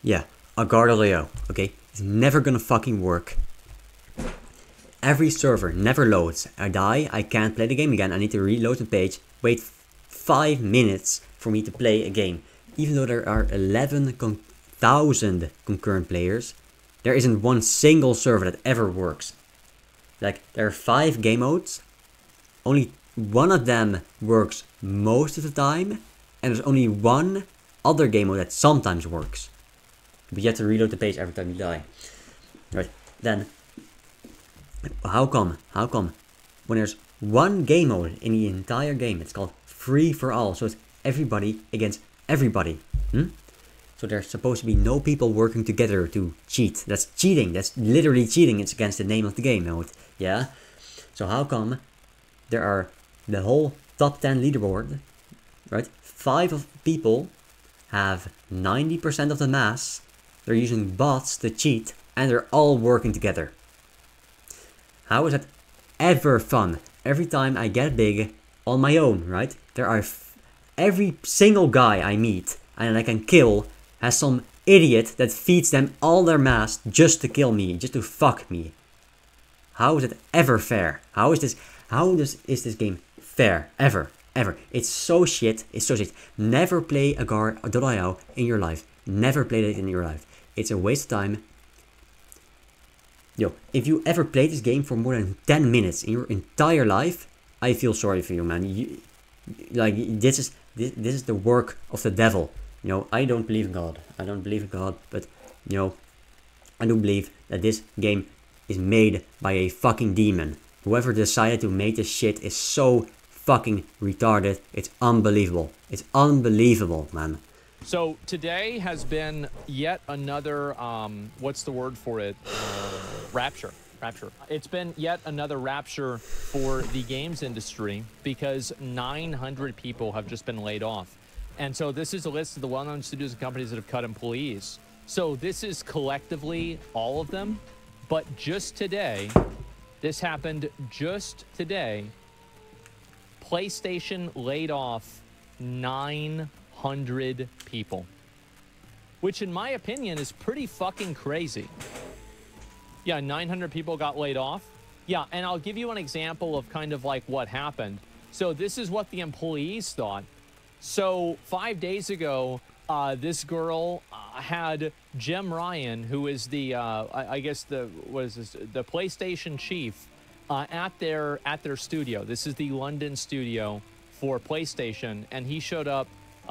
Yeah, Agar.io, okay? It's never gonna fucking work. Every server never loads. I die, I can't play the game again. I need to reload the page, wait 5 minutes for me to play a game. Even though there are 11,000 concurrent players, there isn't one single server that ever works. Like, there are 5 game modes. Only one of them works most of the time. And there's only one other game mode that sometimes works. But you have to reload the page every time you die. Right, then... How come? When there's one game mode in the entire game, it's called free for all. So it's everybody against everybody. So there's supposed to be no people working together to cheat. That's cheating. That's literally cheating. It's against the name of the game mode. Yeah? So how come there are the whole top 10 leaderboard, right? 5 people have 90% of the mass. They're using bots to cheat and they're all working together. How is that ever fun? Every time I get big on my own, right? There are every single guy I meet and I can kill has some idiot that feeds them all their mass just to kill me, just to fuck me. How is it ever fair? How is this game fair? Ever. It's so shit. Never play Agar.io in your life. Never play it in your life. It's a waste of time. Yo, if you ever play this game for more than 10 minutes in your entire life, I feel sorry for you, man. This is the work of the devil. You know, I don't believe in God. But, you know, I do believe that this game is made by a fucking demon. Whoever decided to make this shit is so fucking retarded. It's unbelievable. It's unbelievable, man. So today has been yet another, what's the word for it? Rapture. It's been yet another rapture for the games industry because 900 people have just been laid off. And so this is a list of the well-known studios and companies that have cut employees. So this is collectively all of them. But just today, this happened just today, PlayStation laid off 900 people, which in my opinion is pretty fucking crazy. Yeah, 900 people got laid off. Yeah, and I'll give you an example of kind of like what happened. So this is what the employees thought. So 5 days ago, this girl had Jem Ryan, who is the, I guess the PlayStation chief, at their studio. This is the London studio for PlayStation, and he showed up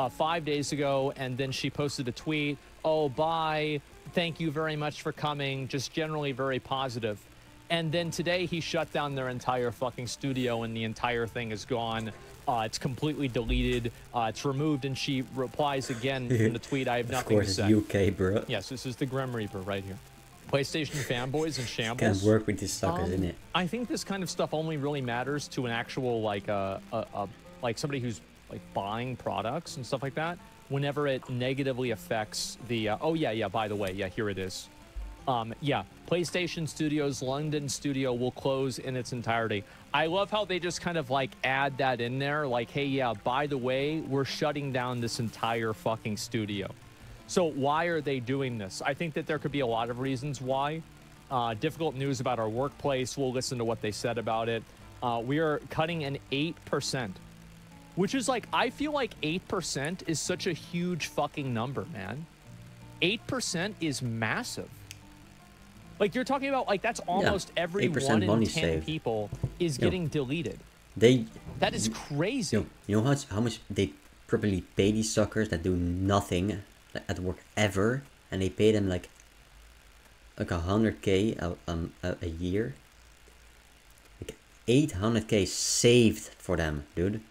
5 days ago, and then she posted a tweet, "Oh, bye, thank you very much for coming," just generally very positive. And then today he shut down their entire fucking studio, and the entire thing is gone. It's completely deleted. It's removed, and she replies again in the tweet, "I have nothing to say." Of course, it's UK, bro. Yes, this is the Grim Reaper right here. PlayStation fanboys in shambles. Can't work with these suckers, innit? I think this kind of stuff only really matters to an actual, like, like somebody who's, like, buying products and stuff like that, whenever it negatively affects the, oh, yeah, by the way, yeah, here it is. Yeah, PlayStation Studios London studio will close in its entirety. I love how they just kind of like add that in there, like, hey, yeah, by the way, we're shutting down this entire fucking studio. So why are they doing this? I think that there could be a lot of reasons why. Difficult news about our workplace. We'll listen to what they said about it. We are cutting an 8%, which is like, I feel like 8% is such a huge fucking number, man. 8% is massive. Like, you're talking about, like, that's almost every 1 in 10 saved. people is getting deleted. That is crazy. You know how much they probably pay these suckers that do nothing at work ever, and they pay them like 100k a year? Like 800k saved for them, dude.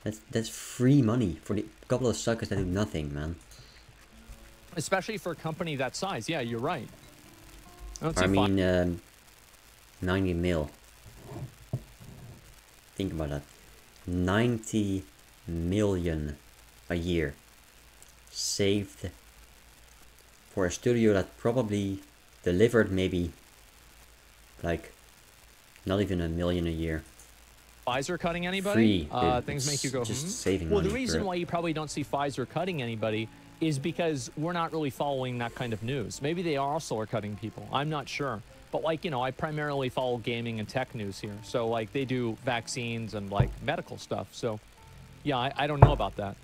That's free money for the couple of suckers that do nothing, man. Especially for a company that size. Yeah, you're right. I mean, 90 mil. Think about that. 90 million a year saved for a studio that probably delivered maybe like not even 1 million a year. Pfizer cutting anybody? Free, things make you go, just saving well, money, the reason why you probably don't see Pfizer cutting anybody is because we're not really following that kind of news. Maybe they also are cutting people. I'm not sure. But like, you know, I primarily follow gaming and tech news here. So like they do vaccines and like medical stuff. So yeah, I don't know about that.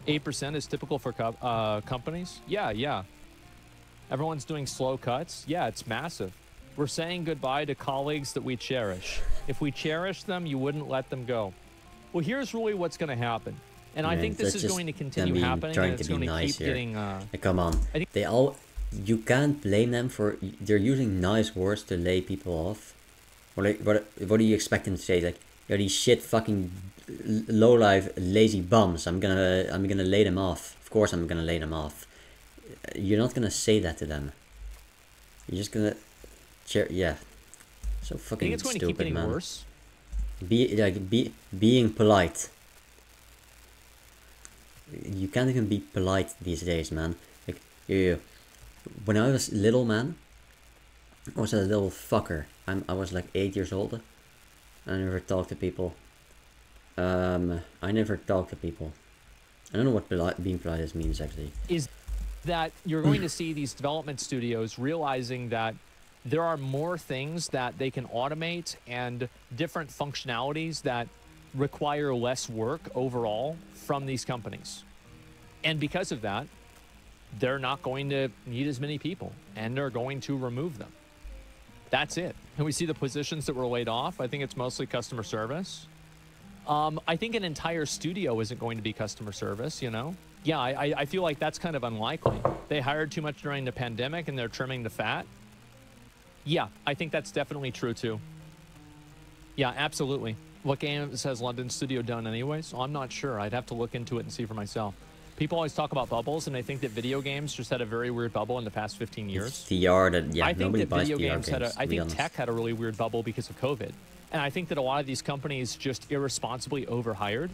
8% is typical for companies. Yeah. Everyone's doing slow cuts. Yeah, it's massive. We're saying goodbye to colleagues that we cherish. If we cherish them, you wouldn't let them go. Well, here's really what's going to happen. And I think this is going to continue happening, and it's going to keep getting... come on. You can't blame them for... They're using nice words to lay people off. What do you expect them to say? Like, you're these shit fucking low-life lazy bums. I'm gonna lay them off. Of course I'm gonna lay them off. You're not gonna say that to them. You're just gonna... Yeah. So fucking stupid, man. I think it's going to keep getting worse. Being polite. You can't even be polite these days, man. Like, when I was little, man, I was a little fucker. I was like 8 years old. I never talked to people. I never talk to people. I don't know what being polite means, actually. Is that you're going to see these development studios realizing that there are more things that they can automate and different functionalities that require less work overall from these companies. And because of that, they're not going to need as many people, and they're going to remove them. That's it. And we see the positions that were laid off. I think it's mostly customer service. I think an entire studio isn't going to be customer service, you know? Yeah, I feel like that's kind of unlikely. They hired too much during the pandemic and they're trimming the fat. Yeah, I think that's definitely true too. Yeah, absolutely. What games has London Studio done anyways? I'm not sure. I'd have to look into it and see for myself. People always talk about bubbles, and I think that video games just had a very weird bubble in the past 15 years. It's VR that, yeah, I think nobody that buys video VR games had games, I think tech had a really weird bubble because of COVID. And I think that a lot of these companies just irresponsibly overhired.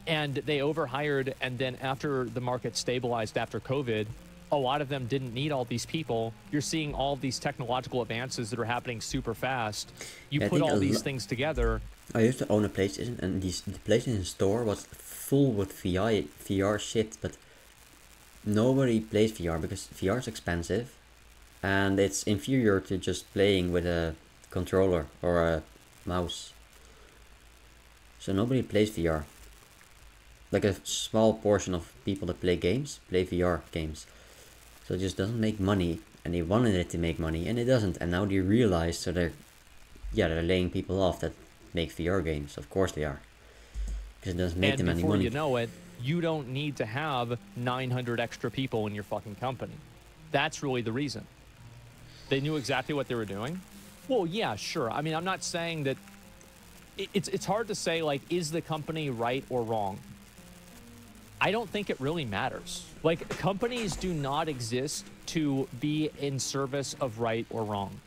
And they overhired, and then after the market stabilized after COVID, a lot of them didn't need all these people. You're seeing all these technological advances that are happening super fast. You put all these things together. I used to own a PlayStation, and the PlayStation store was full with VR shit, but nobody plays VR because VR is expensive, and it's inferior to just playing with a controller or a mouse. So nobody plays VR. Like a small portion of people that play games play VR games. So it just doesn't make money, and they wanted it to make money, and it doesn't. And now they realize, so they're laying people off that make VR games. Of course they are, because it doesn't make them any money. And before you know it, you don't need to have 900 extra people in your fucking company. That's really the reason. They knew exactly what they were doing. Well, yeah, sure. I mean, I'm not saying that... It's hard to say, like, is the company right or wrong? I don't think it really matters. Like, companies do not exist to be in service of right or wrong.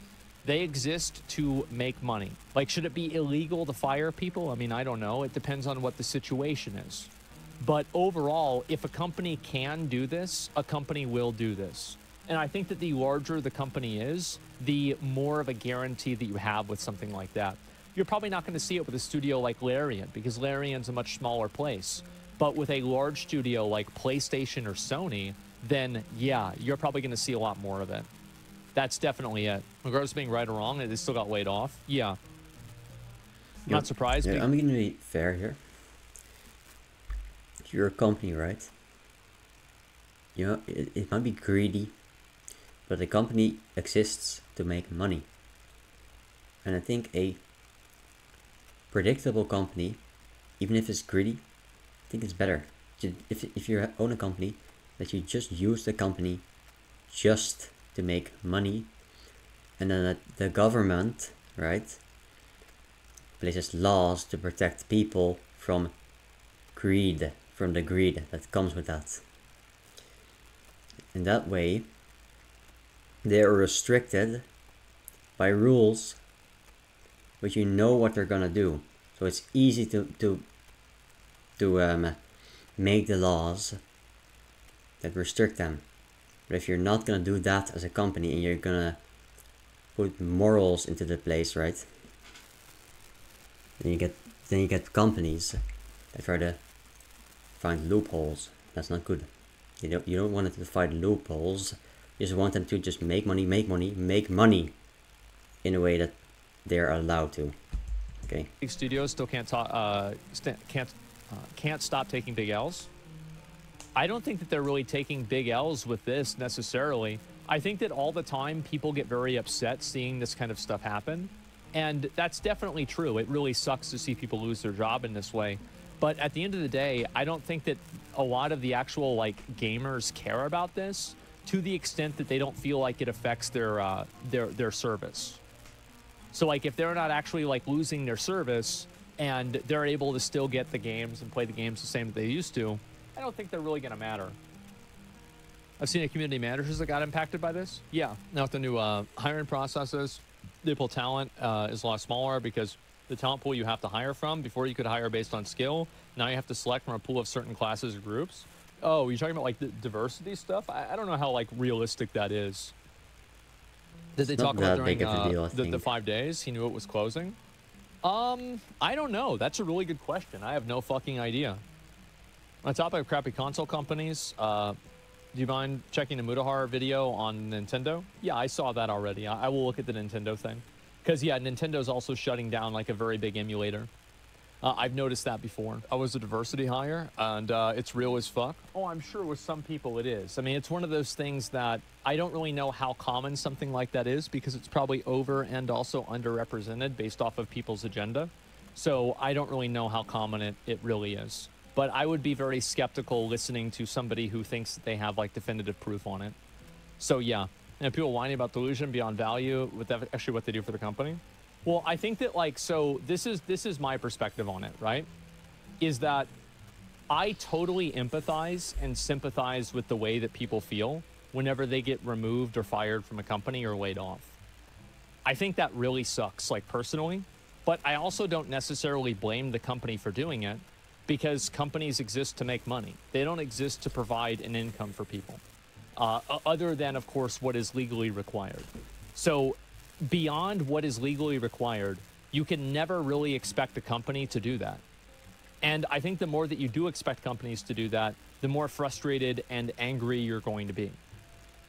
They exist to make money. Like, should it be illegal to fire people? I mean, I don't know. It depends on what the situation is. But overall, if a company can do this, a company will do this. And I think that the larger the company is, the more of a guarantee that you have with something like that. You're probably not going to see it with a studio like Larian, because Larian's a much smaller place. But with a large studio like PlayStation or Sony, then yeah, you're probably going to see a lot more of it. That's definitely it. Regardless of being right or wrong, they still got laid off. Yeah. Not surprised. Yeah, I'm going to be fair here. You're a company, right? You know, it might be greedy, but the company exists to make money. And I think a predictable company, even if it's greedy, I think it's better. If you own a company, that you just use the company just to make money, and then the government, right, places laws to protect people from greed, from the greed that comes with that. In that way, they are restricted by rules, but you know what they're gonna do. So it's easy to make the laws that restrict them. But if you're not gonna do that as a company, and you're gonna put morals into the place, right? Then you get companies that try to find loopholes. That's not good. You don't want it to find loopholes. You just want them to just make money, make money in a way that they're allowed to. Okay. Big studios still can't stop taking big L's. I don't think that they're really taking big L's with this necessarily. I think that all the time people get very upset seeing this kind of stuff happen. And that's definitely true. It really sucks to see people lose their job in this way. But at the end of the day, I don't think that a lot of the actual like gamers care about this to the extent that they don't feel like it affects their service. So like if they're not actually like losing their service and they're able to still get the games and play the games the same that they used to, I don't think they're really going to matter. I've seen community managers that got impacted by this. Yeah. Now with the new hiring processes, the pool talent is a lot smaller because the talent pool you have to hire from, before you could hire based on skill, now you have to select from a pool of certain classes or groups. Oh, you're talking about like the diversity stuff? I don't know how like realistic that is. Did they talk about during the 5 days he knew it was closing? I don't know. That's a really good question. I have no fucking idea. On topic of crappy console companies, do you mind checking the Mutahar video on Nintendo? Yeah, I saw that already. I will look at the Nintendo thing. Because, yeah, Nintendo's also shutting down, like, a very big emulator. I've noticed that before. I was a diversity hire, and it's real as fuck. Oh, I'm sure with some people it is. I mean, it's one of those things that I don't really know how common something like that is because it's probably over and also underrepresented based off of people's agenda. So I don't really know how common it really is. But I would be very skeptical listening to somebody who thinks that they have, like, definitive proof on it. So, yeah. And people whining about delusion beyond value with actually what they do for the company. Well, I think that like, so this is my perspective on it, right? Is that I totally empathize and sympathize with the way that people feel whenever they get removed or fired from a company or laid off. I think that really sucks, like personally, but I also don't necessarily blame the company for doing it because companies exist to make money. They don't exist to provide an income for people. Other than, of course, what is legally required. So beyond what is legally required, you can never really expect a company to do that. And I think the more that you do expect companies to do that, the more frustrated and angry you're going to be.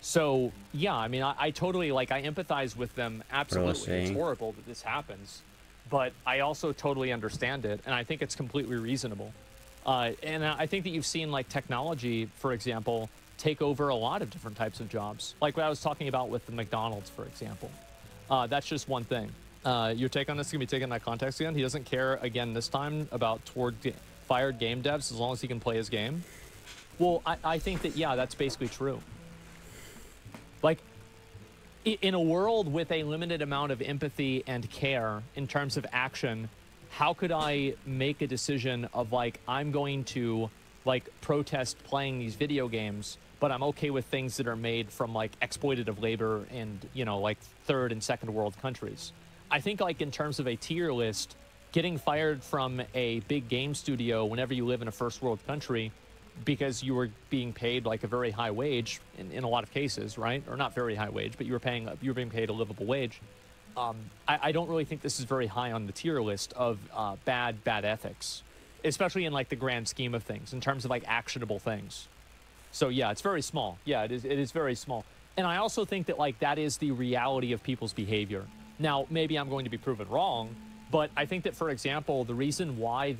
So, yeah, I mean, I totally, like, I empathize with them. Absolutely. It's horrible that this happens. But I also totally understand it, and I think it's completely reasonable. And I think that you've seen, like, technology, for example, take over a lot of different types of jobs. Like what I was talking about with the McDonald's, for example. That's just one thing. Your take on this is going to be taken in that context again. He doesn't care, again, this time about fired game devs as long as he can play his game. Well, I think that, yeah, that's basically true. Like, in a world with a limited amount of empathy and care in terms of action, how could I make a decision of, like, I'm going to, like, protest playing these video games, but I'm okay with things that are made from like exploitative labor and, you know, like third and second world countries. I think like in terms of a tier list, getting fired from a big game studio whenever you live in a first world country because you were being paid like a very high wage in a lot of cases, right? Or not very high wage, but you were being paid a livable wage. I don't really think this is very high on the tier list of bad ethics, especially in like the grand scheme of things in terms of like actionable things. So yeah, it's very small. Yeah, it is very small. And I also think that like that is the reality of people's behavior. Now, maybe I'm going to be proven wrong, but I think that, for example, the reason why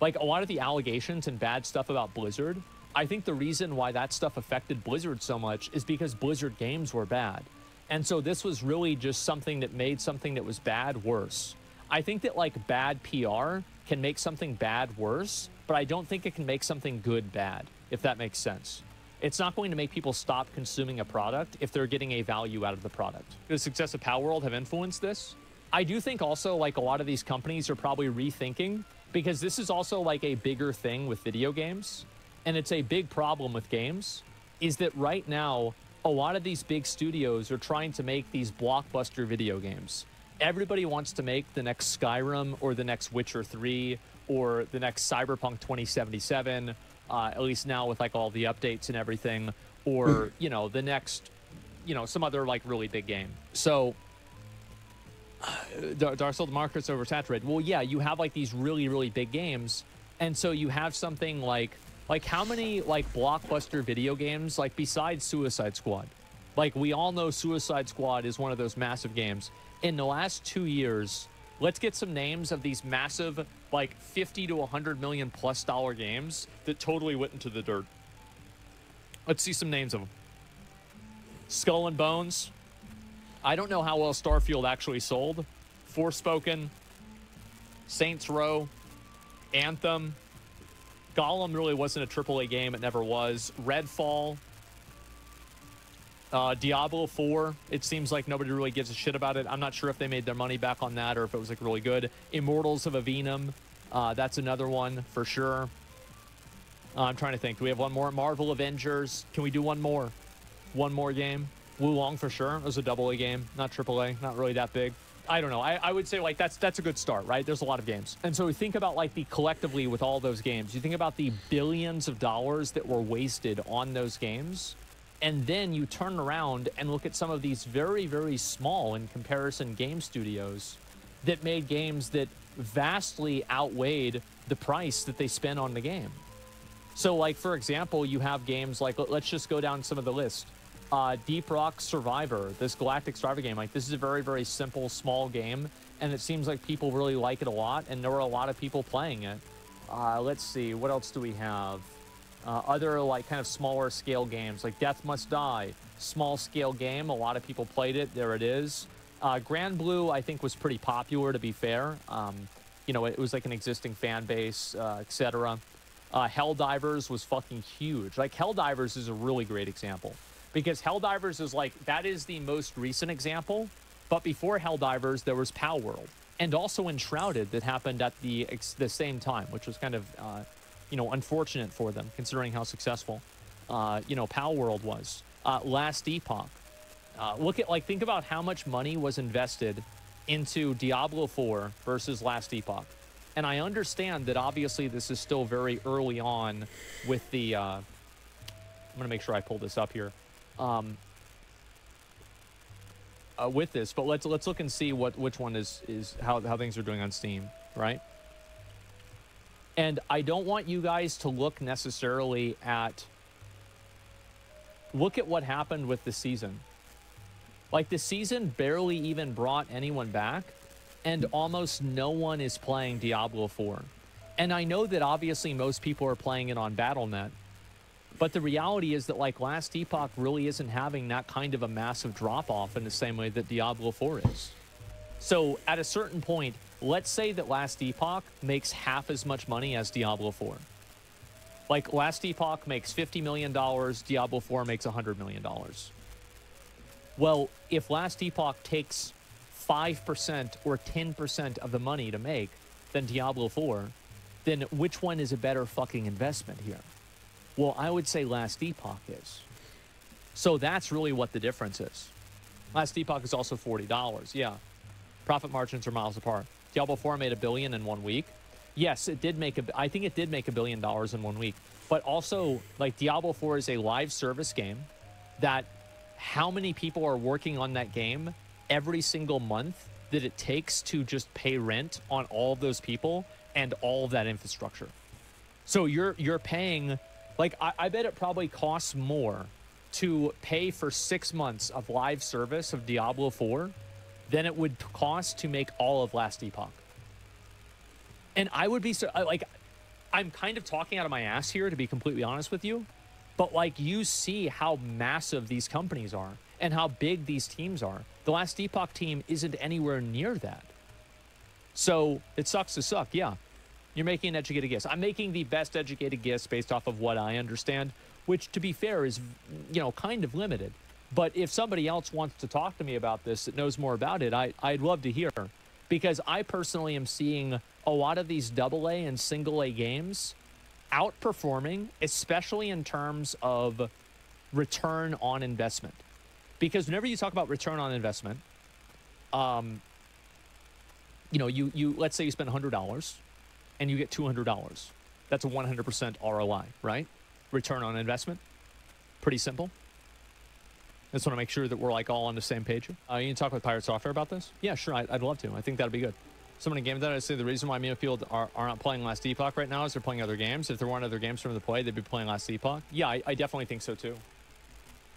like a lot of the allegations and bad stuff about Blizzard, I think the reason why that stuff affected Blizzard so much is because Blizzard games were bad. And so this was really just something that made something that was bad worse. I think that like bad PR can make something bad worse, but I don't think it can make something good bad, if that makes sense. It's not going to make people stop consuming a product if they're getting a value out of the product. The success of Palworld have influenced this. I do think also like a lot of these companies are probably rethinking, because this is also like a bigger thing with video games, and it's a big problem with games, is that right now, a lot of these big studios are trying to make these blockbuster video games. Everybody wants to make the next Skyrim or the next Witcher 3 or the next Cyberpunk 2077, at least now with like all the updates and everything, or, you know, the next, you know, some other like really big game. So Darcel, the market's oversaturated. Well, yeah, you have like these really, really big games. And so you have something like Like, how many, like, blockbuster video games, like, besides Suicide Squad? Like, we all know Suicide Squad is one of those massive games. In the last 2 years, let's get some names of these massive, like, 50 to 100 million plus dollar games that totally went into the dirt. Let's see some names of them. Skull and Bones. I don't know how well Starfield actually sold. Forspoken. Saints Row. Anthem. Gollum really wasn't a AAA game. It never was. Redfall. Diablo 4. It seems like nobody really gives a shit about it. I'm not sure if they made their money back on that or if it was like really good. Immortals of Avenum. That's another one for sure. I'm trying to think. Do we have one more? Marvel Avengers. Can we do one more? One more game? Wulong for sure. It was a AA game, not AAA. Not really that big. I don't know. I would say like that's a good start, right? There's a lot of games. And so we think about like the collectively with all those games. You think about the billions of dollars that were wasted on those games. And then you turn around and look at some of these very, very small in comparison game studios that made games that vastly outweighed the price that they spent on the game. So like, for example, you have games like, let's just go down some of the list. Deep Rock Survivor, this Galactic Survivor game. Like, this is a very, very simple, small game, and it seems like people really like it a lot, and there were a lot of people playing it. Let's see, what else do we have? Other, like, kind of smaller scale games, like Death Must Die. Small scale game, a lot of people played it. There it is. Grand Blue, I think, was pretty popular, to be fair. You know, it was like an existing fan base, etc. Helldivers was fucking huge. Like, Helldivers is a really great example. Because Helldivers is like, that is the most recent example. But before Helldivers, there was Palworld. And also Enshrouded that happened at the same time, which was kind of, you know, unfortunate for them, considering how successful, you know, Palworld was. Last Epoch. Look at, like, think about how much money was invested into Diablo 4 versus Last Epoch. And I understand that obviously this is still very early on with the, I'm going to make sure I pull this up here. With this, but let's look and see which one is how things are doing on Steam, right? And I don't want you guys to look necessarily at look at what happened with the season. Like, the season barely even brought anyone back, and almost no one is playing Diablo 4. And I know that obviously most people are playing it on Battle.net. But the reality is that, like, Last Epoch really isn't having that kind of a massive drop-off in the same way that Diablo 4 is. So, at a certain point, let's say that Last Epoch makes half as much money as Diablo 4. Like, Last Epoch makes $50 million, Diablo 4 makes $100 million. Well, if Last Epoch takes 5% or 10% of the money to make than Diablo 4, then which one is a better fucking investment here? Well, I would say Last Epoch is. So that's really what the difference is. Last Epoch is also $40. Yeah. Profit margins are miles apart. Diablo 4 made $1 billion in 1 week. Yes, it did make I think it did make $1 billion in 1 week. But also, like, Diablo 4 is a live service game that how many people are working on that game every single month that it takes to just pay rent on all of those people and all of that infrastructure. So you're paying... Like, I bet it probably costs more to pay for 6 months of live service of Diablo 4 than it would cost to make all of Last Epoch. And I would be, like, I'm kind of talking out of my ass here, to be completely honest with you. But, like, you see how massive these companies are and how big these teams are. The Last Epoch team isn't anywhere near that. So, it sucks to suck, yeah. You're making an educated guess. I'm making the best educated guess based off of what I understand, which, to be fair, is, you know, kind of limited. But if somebody else wants to talk to me about this that knows more about it, I'd love to hear. Because I personally am seeing a lot of these AA and single A games outperforming, especially in terms of return on investment. Because whenever you talk about return on investment, you know, you let's say you spend $100 and you get $200. That's a 100% ROI, right? Return on investment. Pretty simple. I just want to make sure that we're, like, all on the same page. You can talk with Pirate Software about this? Yeah, sure. I'd love to. I think that'd be good. Someone in Game That I say the reason why many people are not playing Last Epoch right now is they're playing other games. If there weren't other games for them to play, they'd be playing Last Epoch. Yeah, I definitely think so too.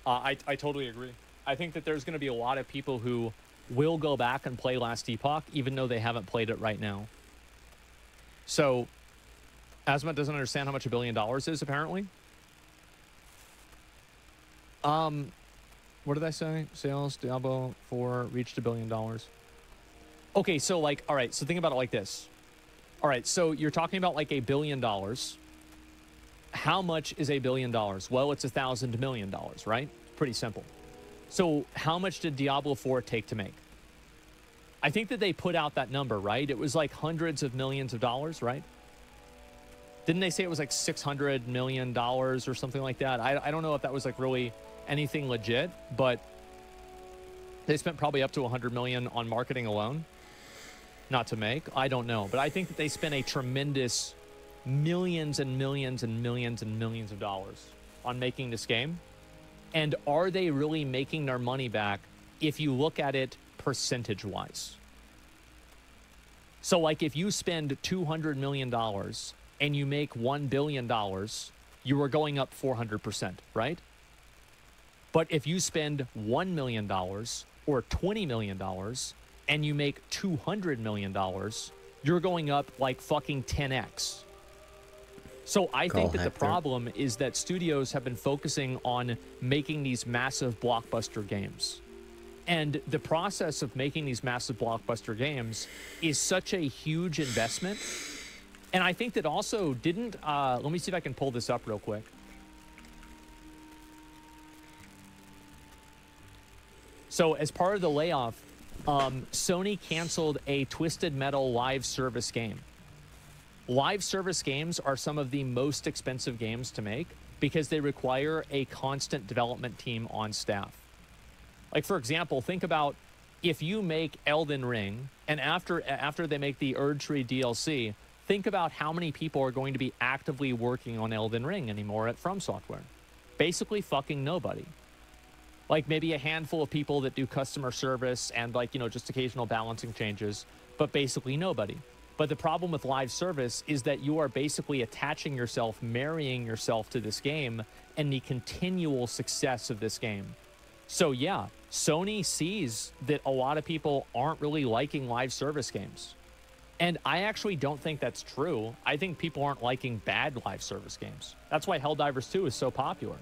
I totally agree. I think that there's going to be a lot of people who will go back and play Last Epoch, even though they haven't played it right now. So, Asmat doesn't understand how much $1 billion is, apparently. What did I say? Sales, Diablo 4 reached $1 billion. Okay, so like, all right, so think about it like this. All right, so you're talking about like $1 billion. How much is $1 billion? Well, it's $1,000 million, right? Pretty simple. So how much did Diablo 4 take to make? I think that they put out that number, right? It was like hundreds of millions of dollars, right? Didn't they say it was like $600 million or something like that? I don't know if that was like really anything legit, but they spent probably up to $100 million on marketing alone. Not to make, I don't know, but I think that they spent a tremendous millions and millions and millions and millions of dollars on making this game. And are they really making their money back if you look at it percentage wise? So like if you spend $200 million and you make $1 billion, you are going up 400%, right? But if you spend $1 million or $20 million and you make $200 million, you're going up like fucking 10x. So I think that the problem is that studios have been focusing on making these massive blockbuster games. And the process of making these massive blockbuster games is such a huge investment. And I think that also didn't, let me see if I can pull this up real quick. So as part of the layoff, Sony canceled a Twisted Metal live service game. Live service games are some of the most expensive games to make because they require a constant development team on staff. Like, for example, think about if you make Elden Ring, and after they make the Erdtree DLC, think about how many people are going to be actively working on Elden Ring anymore at From Software. Basically fucking nobody. Like maybe a handful of people that do customer service and like, you know, just occasional balancing changes, but basically nobody. But the problem with live service is that you are basically attaching yourself, marrying yourself to this game and the continual success of this game. So yeah, Sony sees that a lot of people aren't really liking live service games. And I actually don't think that's true. I think people aren't liking bad live service games. That's why Helldivers 2 is so popular.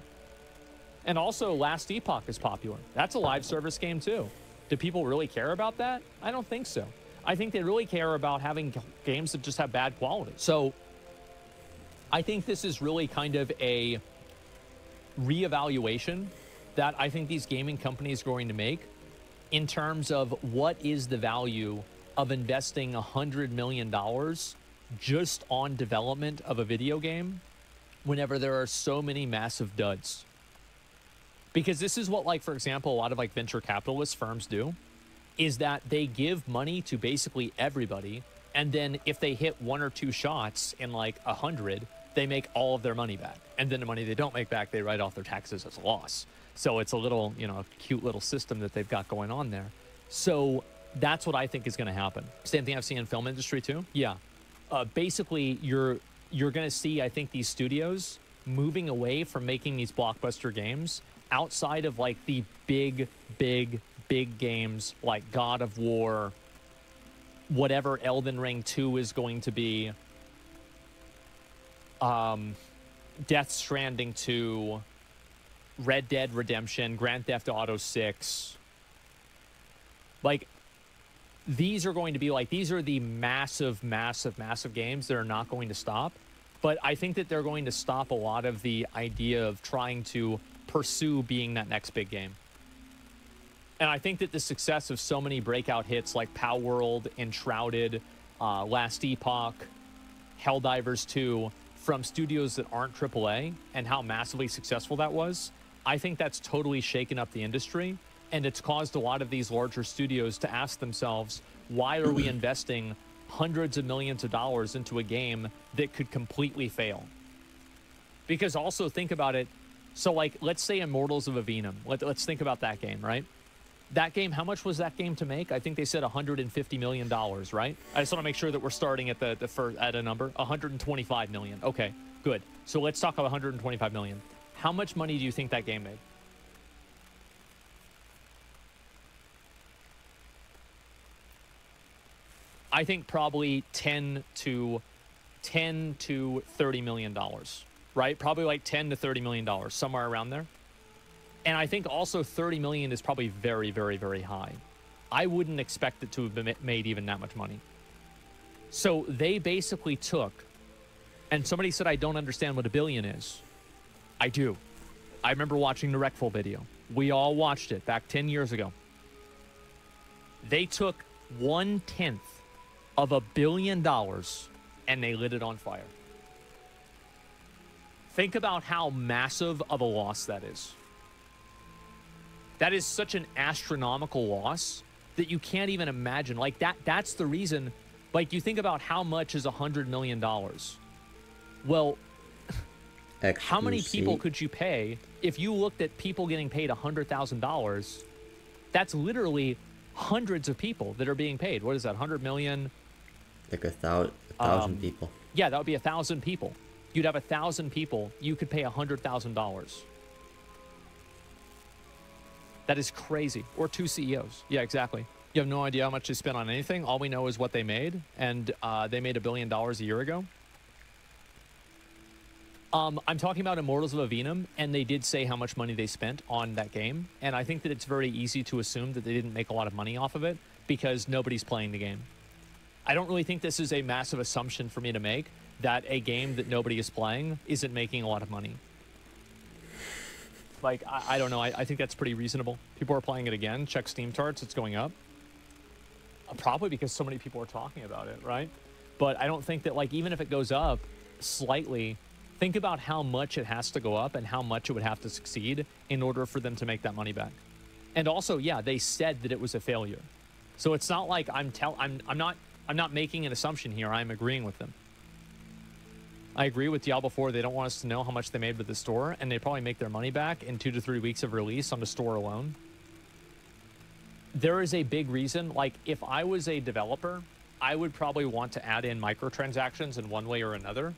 And also Last Epoch is popular. That's a live service game too. Do people really care about that? I don't think so. I think they really care about having games that just have bad quality. So I think this is really kind of a reevaluation that I think these gaming companies are going to make in terms of what is the value of investing $100 million just on development of a video game whenever there are so many massive duds. Because this is what, like, for example, a lot of like venture capitalist firms do, is that they give money to basically everybody, and then if they hit 1 or 2 shots in like 100, they make all of their money back. And then the money they don't make back, they write off their taxes as a loss. So it's a little, you know, cute little system that they've got going on there. So that's what I think is going to happen. Same thing I've seen in film industry too. Yeah. Basically, you're going to see, I think, these studios moving away from making these blockbuster games outside of like the big games like God of War, whatever Elden Ring 2 is going to be, Death Stranding 2, Red Dead Redemption, Grand Theft Auto 6. Like, these are going to be like, these are the massive games that are not going to stop. But I think that they're going to stop a lot of the idea of trying to pursue being that next big game. And I think that the success of so many breakout hits like Palworld, Enshrouded, Last Epoch, Helldivers 2, from studios that aren't AAA, and how massively successful that was, I think that's totally shaken up the industry. And it's caused a lot of these larger studios to ask themselves, why are we investing hundreds of millions of dollars into a game that could completely fail? Because also think about it. So like, let's say Immortals of Aveum. Let's think about that game, right? That game, how much was that game to make? I think they said $150 million, right? I just want to make sure that we're starting at the first at a number. 125 million. Okay, good. So let's talk about 125 million. How much money do you think that game made? I think probably 10 to 30 million dollars, right? Probably like 10 to 30 million dollars, somewhere around there. And I think also 30 million is probably very, very, very high. I wouldn't expect it to have been made even that much money. So they basically took, and somebody said, I don't understand what a billion is. I do. I remember watching the Wreckful video. We all watched it back 10 years ago. They took 1/10 of $1 billion and they lit it on fire. Think about how massive of a loss that is. That is such an astronomical loss that you can't even imagine. Like that's the reason, like you think about how much is $100 million. Well, how many people could you pay if you looked at people getting paid $100,000? That's literally hundreds of people that are being paid. What is that, 100 million? Like a thousand people. Yeah, that would be 1,000 people. You'd have 1,000 people. You could pay $100,000. That is crazy. Or 2 CEOs. Yeah, exactly. You have no idea how much they spent on anything. All we know is what they made, and they made $1 billion a year ago. I'm talking about Immortals of Avenum, and they did say how much money they spent on that game, and I think that it's very easy to assume that they didn't make a lot of money off of it because nobody's playing the game. I don't really think this is a massive assumption for me to make that a game that nobody is playing isn't making a lot of money. Like, I don't know. I think that's pretty reasonable. People are playing it again. Check Steam charts. It's going up. Probably because so many people are talking about it, right? But I don't think that, like, even if it goes up slightly, think about how much it has to go up and how much it would have to succeed in order for them to make that money back. And also, yeah, they said that it was a failure. So it's not like I'm not making an assumption here. I'm agreeing with them. I agree with Diablo 4. They don't want us to know how much they made with the store, and they probably make their money back in 2 to 3 weeks of release on the store alone. There is a big reason. Like, if I was a developer, I would probably want to add in microtransactions in one way or another.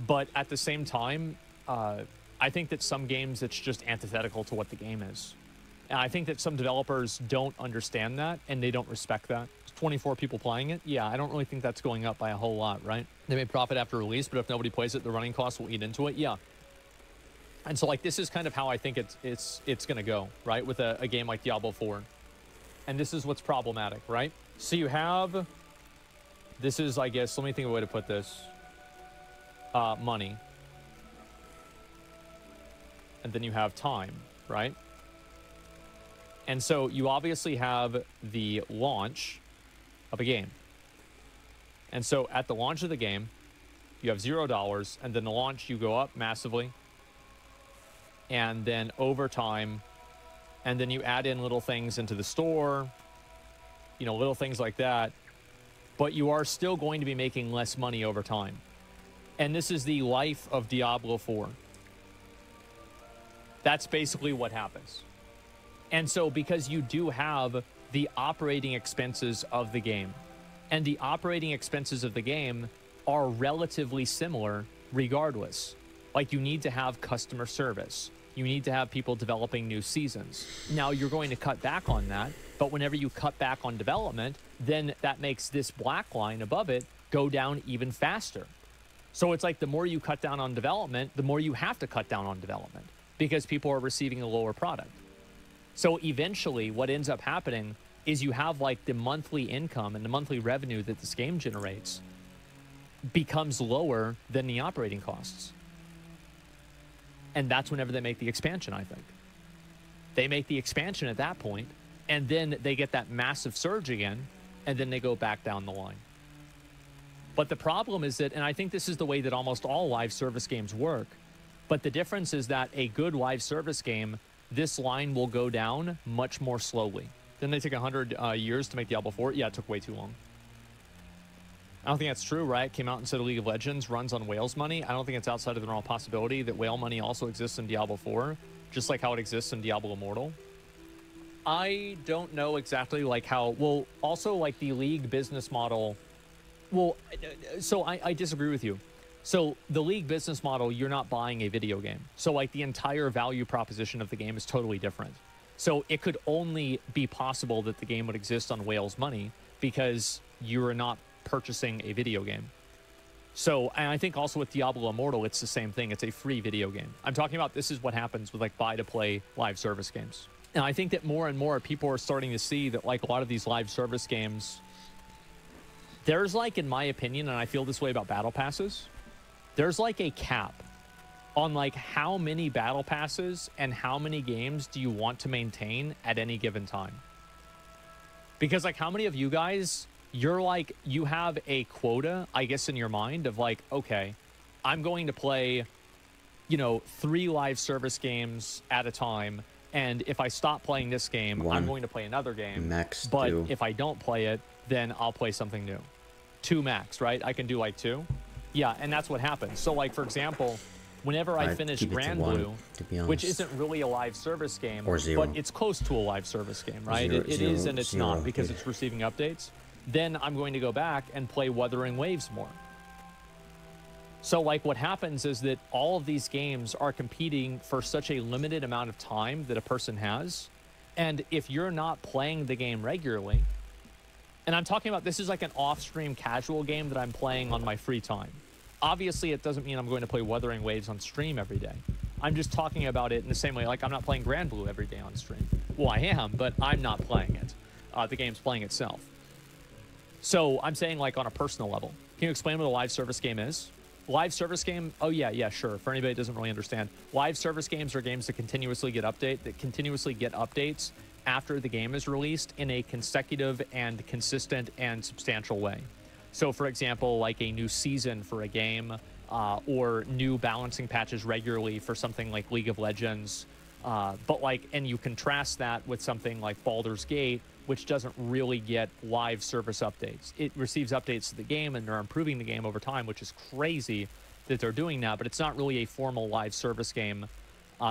But at the same time, I think that some games, it's just antithetical to what the game is. And I think that some developers don't understand that, and they don't respect that. 24 people playing it. Yeah, I don't really think that's going up by a whole lot, right? They may profit after release, but if nobody plays it, the running costs will eat into it. Yeah. And so, like, this is kind of how I think it's going to go, right? With a game like Diablo 4. And this is what's problematic, right? So you have, this is, I guess, let me think of a way to put this. Money. And then you have time, right? And so you obviously have the launch of a game. And so at the launch of the game, you have $0, and then the launch, you go up massively. And then over time, and then you add in little things into the store, you know, little things like that. But you are still going to be making less money over time. And this is the life of Diablo 4. That's basically what happens. And so because you do have the operating expenses of the game, and the operating expenses of the game are relatively similar regardless. Like, you need to have customer service. You need to have people developing new seasons. Now, you're going to cut back on that, but whenever you cut back on development, then that makes this black line above it go down even faster. So it's like the more you cut down on development, the more you have to cut down on development because people are receiving a lower product. So eventually what ends up happening is you have like the monthly income and the monthly revenue that this game generates becomes lower than the operating costs. And that's whenever they make the expansion, I think. They make the expansion at that point, and then they get that massive surge again, and then they go back down the line. But the problem is that, and I think this is the way that almost all live service games work, but the difference is that a good live service game, this line will go down much more slowly. Didn't they take 100 years to make Diablo 4? Yeah, it took way too long. I don't think that's true. Riot came out and said League of Legends runs on whales money. I don't think it's outside of the realm of possibility that whale money also exists in Diablo 4, just like how it exists in Diablo Immortal. I don't know exactly like how, well, also like the League business model. Well, so I disagree with you. So the League business model, you're not buying a video game. So like the entire value proposition of the game is totally different. So it could only be possible that the game would exist on Whale's money because you're not purchasing a video game. So, and I think also with Diablo Immortal, it's the same thing. It's a free video game. I'm talking about this is what happens with like buy-to-play live service games. And I think that more and more people are starting to see that like a lot of these live service games, there's like, in my opinion, and I feel this way about battle passes, there's like a cap on like how many battle passes and how many games do you want to maintain at any given time. Because like how many of you guys, you're like, you have a quota, I guess, in your mind of like, okay, I'm going to play, you know, 3 live service games at a time. And if I stop playing this game, I'm going to play another game. Max but 2. if I don't play it, then I'll play something new. 2 max, right? I can do like 2. Yeah, and that's what happens. So like, for example, whenever I finish Grand Blue, which isn't really a live service game, or 0. but it's close to a live service game, right? It is and it's not because it's receiving updates. Then I'm going to go back and play Wuthering Waves more. So like what happens is that all of these games are competing for such a limited amount of time that a person has. And if you're not playing the game regularly, and I'm talking about this is like an off-stream casual game that I'm playing on my free time. Obviously, it doesn't mean I'm going to play Wuthering Waves on stream every day. I'm just talking about it in the same way, like I'm not playing Grand Blue every day on stream. Well, I am, but I'm not playing it. The game's playing itself. So I'm saying like on a personal level. Can you explain what a live service game is? Live service game, oh yeah, sure. For anybody that doesn't really understand, live service games are games that continuously get updates after the game is released in a consecutive and consistent and substantial way. So for example, like a new season for a game, or new balancing patches regularly for something like League of Legends. But like, and you contrast that with something like Baldur's Gate, which doesn't really get live service updates. It receives updates to the game and they're improving the game over time, which is crazy that they're doing that, but it's not really a formal live service game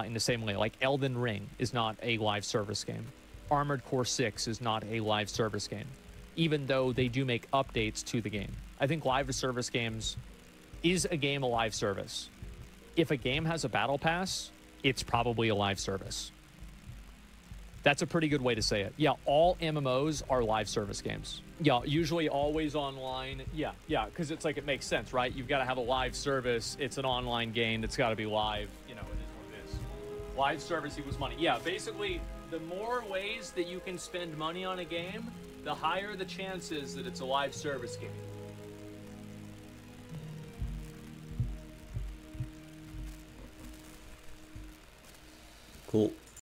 in the same way. Like Elden Ring is not a live service game. Armored Core 6 is not a live service game, even though they do make updates to the game. I think live service games, is a game a live service? If a game has a battle pass, it's probably a live service. That's a pretty good way to say it. Yeah, all MMOs are live service games. Yeah, usually always online. Yeah, because it's like, it makes sense, right? You've got to have a live service. It's an online game. It's got to be live. You know, it is what it is. Live service equals money. Yeah, basically, the more ways that you can spend money on a game, the higher the chances that it's a live service game. Cool.